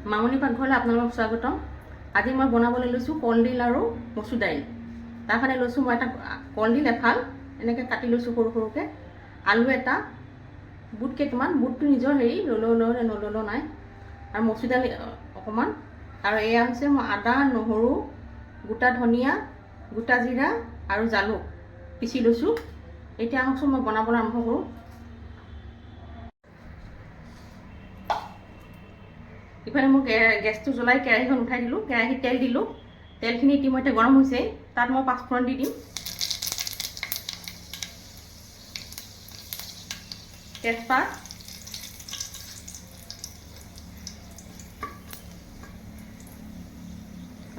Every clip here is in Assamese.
মামনি পাকঘৰলৈ আপোনালোকক স্বাগতম। আজি মই বনাবলৈ লৈছোঁ কলডিল আৰু মচুৰ দাইল। তাৰ কাৰণে লৈছোঁ মই এটা কলডিল এফাল এনেকৈ কাটি লৈছোঁ সৰু সৰুকৈ, আলু এটা, বুট কেইটামান, বুটটো নিজৰ নল'লেও নাই, আৰু মচুৰ দাইল অকণমান, আৰু এয়া হৈছে মই আদা, নহৰু, গোটা ধনিয়া, গোটা জিৰা আৰু জালুক পিচি লৈছোঁ। এতিয়া আহকচোন মই বনাবলৈ আৰম্ভ কৰোঁ। ইফালে মোক গেছটো জ্বলাই কেৰাহীখন উঠাই দিলোঁ, কেৰাহীত তেল দিলোঁ, তেলখিনি ইতিমধ্যে গৰম হৈছে, তাত মই পাঁচফোৰণ দি দিম, তেজপাত,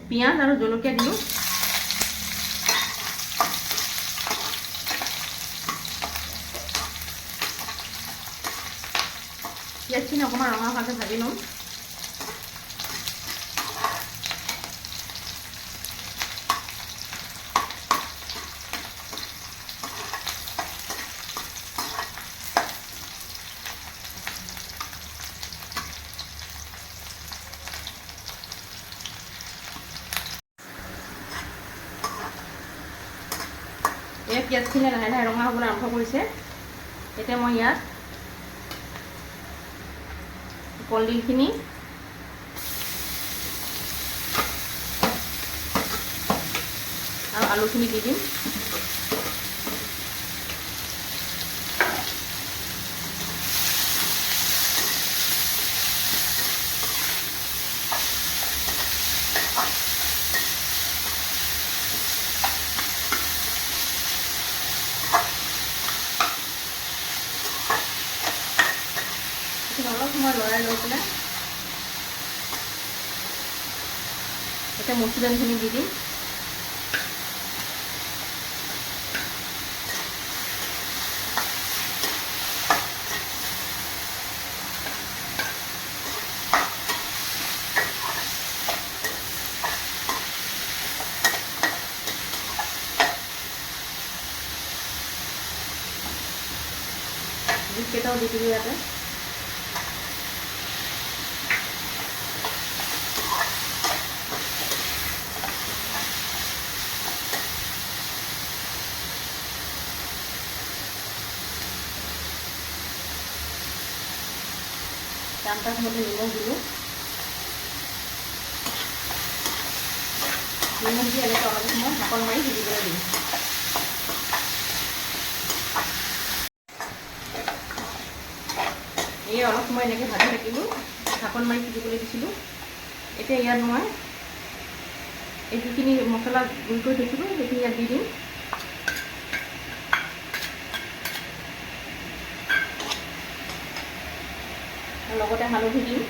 পিঁয়াজ আৰু জলকীয়া দিলোঁ, পিঁয়াজখিনি অকণমান ৰঙা হোৱাকৈ ভাজি ল'ম। এই পিঁয়াজখিনি লাহে লাহে ৰঙা হ'বলৈ আৰম্ভ কৰিছে। এতিয়া মই ইয়াত কলডিলখিনি আৰু আলুখিনি দি দিম। অলপ সময় লৰাই লৈ পেলাই এতিয়া মচুৰ দাইলখিনি দি দিম। বুটকেইটাও দি দিলোঁ ইয়াতে। চামটাৰ মধ্যে নিমখ দিলোঁ, নিমখ দি এনেকৈ অলপ সময় ঢাকন মাৰি সিজিবলৈ দিম। এই অলপ সময় এনেকৈ ভাজি থাকিলোঁ, ঢাকন মাৰি সিজিবলৈ দিছিলোঁ। এতিয়া ইয়াত মই এই যিখিনি মছলা গুড়ি কৰি থৈছিলোঁ সেইখিনি ইয়াত দি দিম। লগতে হালধি দিম।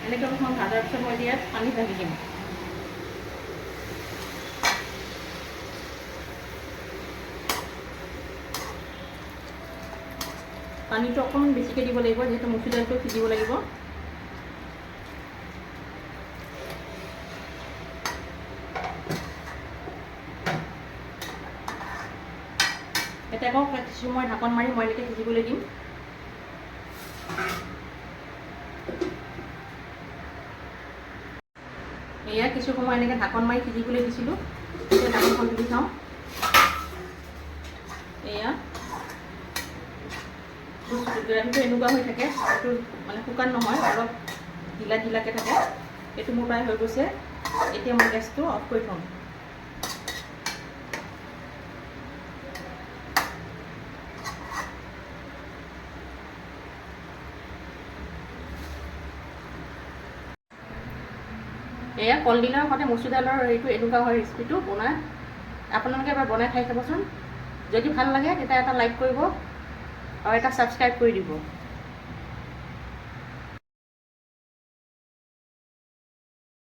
এনেকৈ অকণমান ভাজাৰ পিছত মই ইয়াত পানী ঢালি দিম। পানীটো অকণমান বেছিকৈ দিব লাগিব, যিহেতু মচুৰ দাইলটো সিজিব লাগিব। এতিয়া আকৌ কিছু সময় ঢাকন মাৰি মই এনেকৈ সিজিবলৈ দিম। এয়া কিছু সময় এনেকৈ ঢাকন মাৰি সিজিবলৈ দিছিলোঁ। এতিয়া ঢাকনখন তুলি চাওঁ। এয়া গ্ৰেভিটো এনেকুৱা হৈ থাকে, এইটো মানে শুকান নহয়, অলপ ঢিলা ঢিলাকৈ থাকে। এইটো মোৰ প্ৰায় হৈ গৈছে। এতিয়া মই গেছটো অফ কৰি থ'ম। এয়া কলডিলৰ সৈতে মচুৰ দাইলৰ এইটো এনেকুৱা হয় ৰেচিপিটো বনাই। আপোনালোকে এবাৰ বনাই খাই চাবচোন। যদি ভাল লাগে তেতিয়া এটা লাইক কৰিব আৰু এটা ছাবস্ক্ৰাইব কৰি দিব।